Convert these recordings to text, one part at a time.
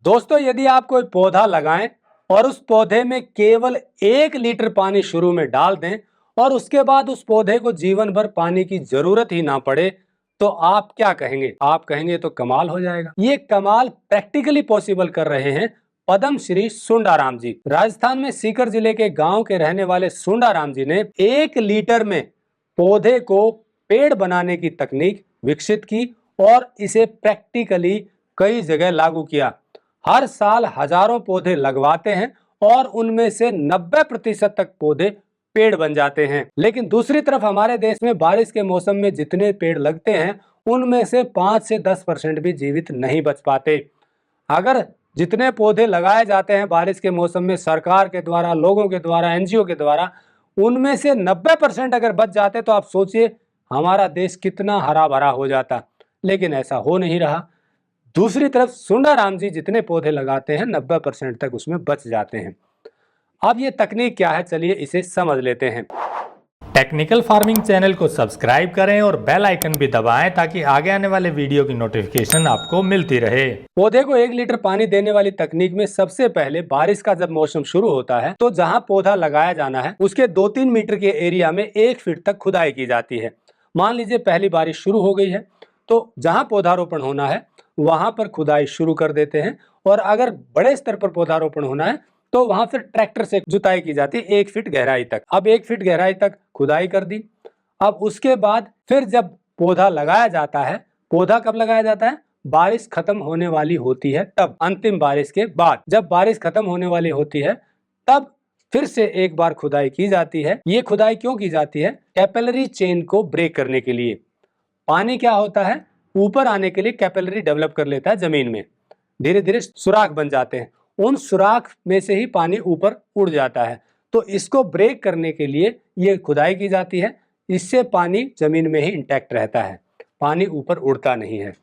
दोस्तों, यदि आप कोई पौधा लगाएं और उस पौधे में केवल 1 लीटर पानी शुरू में डाल दें और उसके बाद उस पौधे को जीवन भर पानी की जरूरत ही ना पड़े, तो आप क्या कहेंगे? आप कहेंगे तो कमाल हो जाएगा। ये कमाल प्रैक्टिकली पॉसिबल कर रहे हैं पद्म श्री सुंडाराम जी। राजस्थान में सीकर जिले के गांव के रहने वाले सुंडाराम जी ने 1 लीटर में पौधे को पेड़ बनाने की तकनीक विकसित की और इसे प्रैक्टिकली कई जगह लागू किया। हर साल हजारों पौधे लगवाते हैं और उनमें से 90% तक पौधे पेड़ बन जाते हैं। लेकिन दूसरी तरफ हमारे देश में बारिश के मौसम में जितने पेड़ लगते हैं उनमें से 5 से 10% भी जीवित नहीं बच पाते। अगर जितने पौधे लगाए जाते हैं बारिश के मौसम में सरकार के द्वारा, लोगों के द्वारा, एनजीओ के द्वारा, उनमें से 90% अगर बच जाते तो आप सोचिए हमारा देश कितना हरा भरा हो जाता। लेकिन ऐसा हो नहीं रहा। दूसरी तरफ सुंडाराम जी जितने पौधे लगाते हैं 90% तक उसमें बच जाते हैं। अब ये तकनीक क्या है, चलिए इसे समझ लेते हैं। टेक्निकल फार्मिंग चैनल को सब्सक्राइब करें और बेल आइकन भी दबाएं ताकि आगे आने वाले वीडियो की नोटिफिकेशन आपको मिलती रहे। पौधे को 1 लीटर पानी देने वाली तकनीक में सबसे पहले बारिश का जब मौसम शुरू होता है तो जहां पौधा लगाया जाना है उसके 2-3 मीटर के एरिया में 1 फीट तक खुदाई की जाती है। मान लीजिए पहली बारिश शुरू हो गई है तो जहां पौधारोपण होना है वहां पर खुदाई शुरू कर देते हैं, और अगर बड़े स्तर पर पौधारोपण होना है तो वहां फिर ट्रैक्टर से जुताई की जाती है 1 फीट गहराई तक। अब 1 फीट गहराई तक खुदाई कर दी। अब उसके बाद फिर जब पौधा लगाया जाता है, पौधा कब लगाया जाता है? बारिश खत्म होने वाली होती है तब, अंतिम बारिश के बाद। जब बारिश खत्म होने वाली होती है तब फिर से एक बार खुदाई की जाती है। ये खुदाई क्यों की जाती है? कैपिलरी चेन को ब्रेक करने के लिए। पानी क्या होता है, ऊपर आने के लिए कैपिलरी डेवलप कर लेता है जमीन में, धीरे धीरे सुराख बन जाते हैं, उन सुराख में से ही पानी ऊपर उड़ जाता है। तो इसको ब्रेक करने के लिए ये खुदाई की जाती है। इससे पानी जमीन में ही इंटैक्ट रहता है, पानी ऊपर उड़ता नहीं है।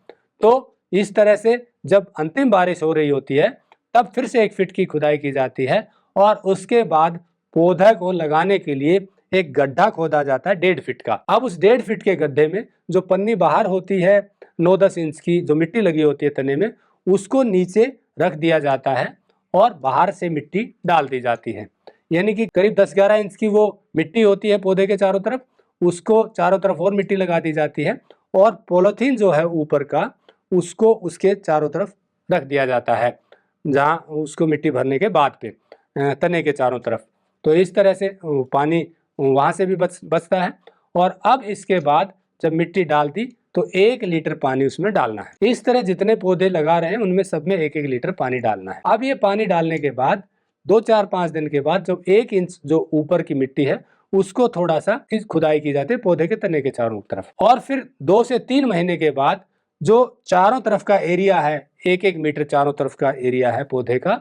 तो इस तरह से जब अंतिम बारिश हो रही होती है तब फिर से 1 फीट की खुदाई की जाती है और उसके बाद पौधा को लगाने के लिए एक गड्ढा खोदा जाता है 1.5 फीट का। अब उस 1.5 फीट के गड्ढे में जो पन्नी बाहर होती है 9-10 इंच की, जो मिट्टी लगी होती है तने में, उसको नीचे रख दिया जाता है और बाहर से मिट्टी डाल दी जाती है। यानी कि करीब 10-11 इंच की वो मिट्टी होती है पौधे के चारों तरफ, उसको चारों तरफ और मिट्टी लगा दी जाती है और पॉलीथीन जो है ऊपर का उसको उसके चारों तरफ रख दिया जाता है, जहाँ उसको मिट्टी भरने के बाद पे तने के चारों तरफ। तो इस तरह से पानी वहाँ से भी बचता है। और अब इसके बाद जब मिट्टी डाल दी तो 1 लीटर पानी उसमें डालना है। इस तरह जितने पौधे लगा रहे हैं उनमें सब में 1-1 लीटर पानी डालना है। अब ये पानी डालने के बाद 2-4-5 दिन के बाद जो 1 इंच जो ऊपर की मिट्टी है उसको थोड़ा सा खुदाई की जाती है पौधे के तने के चारों तरफ। और फिर 2 से 3 महीने के बाद जो चारों तरफ का एरिया है, 1-1 मीटर चारों तरफ का एरिया है पौधे का,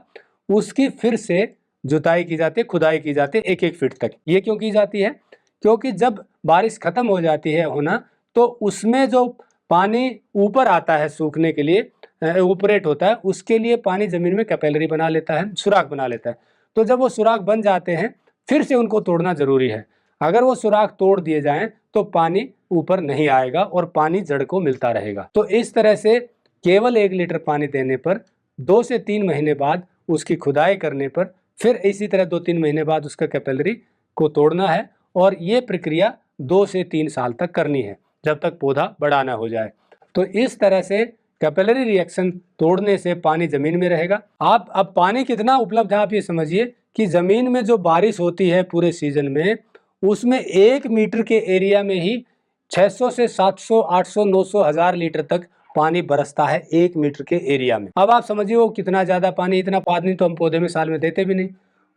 उसकी फिर से जुताई की जाती है, खुदाई की जाती है 1-1 फीट तक। ये क्यों की जाती है? क्योंकि जब बारिश खत्म हो जाती है होना तो उसमें जो पानी ऊपर आता है सूखने के लिए, इवेपोरेट होता है, उसके लिए पानी जमीन में कैपिलरी बना लेता है, सुराख बना लेता है। तो जब वो सुराख बन जाते हैं फिर से उनको तोड़ना जरूरी है। अगर वो सुराख तोड़ दिए जाएं तो पानी ऊपर नहीं आएगा और पानी जड़ को मिलता रहेगा। तो इस तरह से केवल 1 लीटर पानी देने पर 2 से 3 महीने बाद उसकी खुदाई करने पर फिर इसी तरह 2-3 महीने बाद उसका कैपिलरी को तोड़ना है, और ये प्रक्रिया 2 से 3 साल तक करनी है जब तक पौधा बड़ा ना हो जाए। तो इस तरह से कैपिलरी रिएक्शन तोड़ने से पानी जमीन में रहेगा। आप अब पानी कितना उपलब्ध है आप ये समझिए कि जमीन में जो बारिश होती है पूरे सीजन में उसमें 1 मीटर के एरिया में ही 600 से 700, 800, 900, 1000 लीटर तक पानी बरसता है 1 मीटर के एरिया में। अब आप समझिए वो कितना ज्यादा पानी, इतना पानी तो हम पौधे में साल में देते भी नहीं।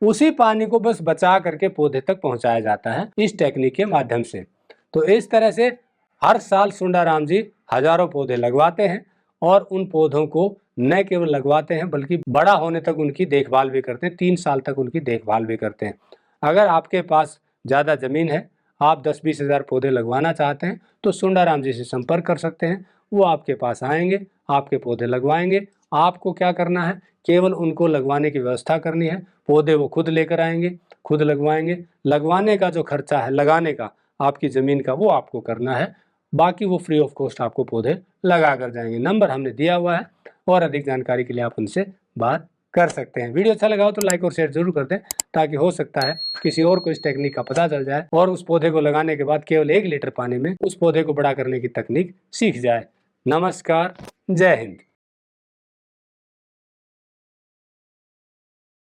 उसी पानी को बस बचा करके पौधे तक पहुंचाया जाता है इस टेक्निक के माध्यम से। तो इस तरह से हर साल सुंडाराम जी हजारों पौधे लगवाते हैं और उन पौधों को न केवल लगवाते हैं बल्कि बड़ा होने तक उनकी देखभाल भी करते हैं, 3 साल तक उनकी देखभाल भी करते हैं। अगर आपके पास ज़्यादा ज़मीन है, आप 10-20 हज़ार पौधे लगवाना चाहते हैं तो सुंडाराम जी से संपर्क कर सकते हैं। वो आपके पास आएंगे, आपके पौधे लगवाएंगे। आपको क्या करना है, केवल उनको लगवाने की व्यवस्था करनी है। पौधे वो खुद लेकर आएंगे, खुद लगवाएंगे। लगवाने का जो खर्चा है, लगाने का आपकी ज़मीन का, वो आपको करना है। बाकी वो फ्री ऑफ कॉस्ट आपको पौधे लगा कर जाएंगे। नंबर हमने दिया हुआ है और अधिक जानकारी के लिए आप उनसे बात कर सकते हैं। वीडियो अच्छा लगा हो तो लाइक और शेयर जरूर कर दें, ताकि हो सकता है किसी और को इस टेक्निक का पता चल जाए और उस पौधे को लगाने के बाद केवल 1 लीटर पानी में उस पौधे को बड़ा करने की तकनीक सीख जाए। नमस्कार, जय हिंद।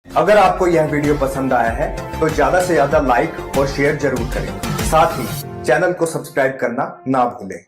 अगर आपको यह वीडियो पसंद आया है तो ज्यादा से ज्यादा लाइक और शेयर जरूर करें। साथ ही चैनल को सब्सक्राइब करना ना भूलें।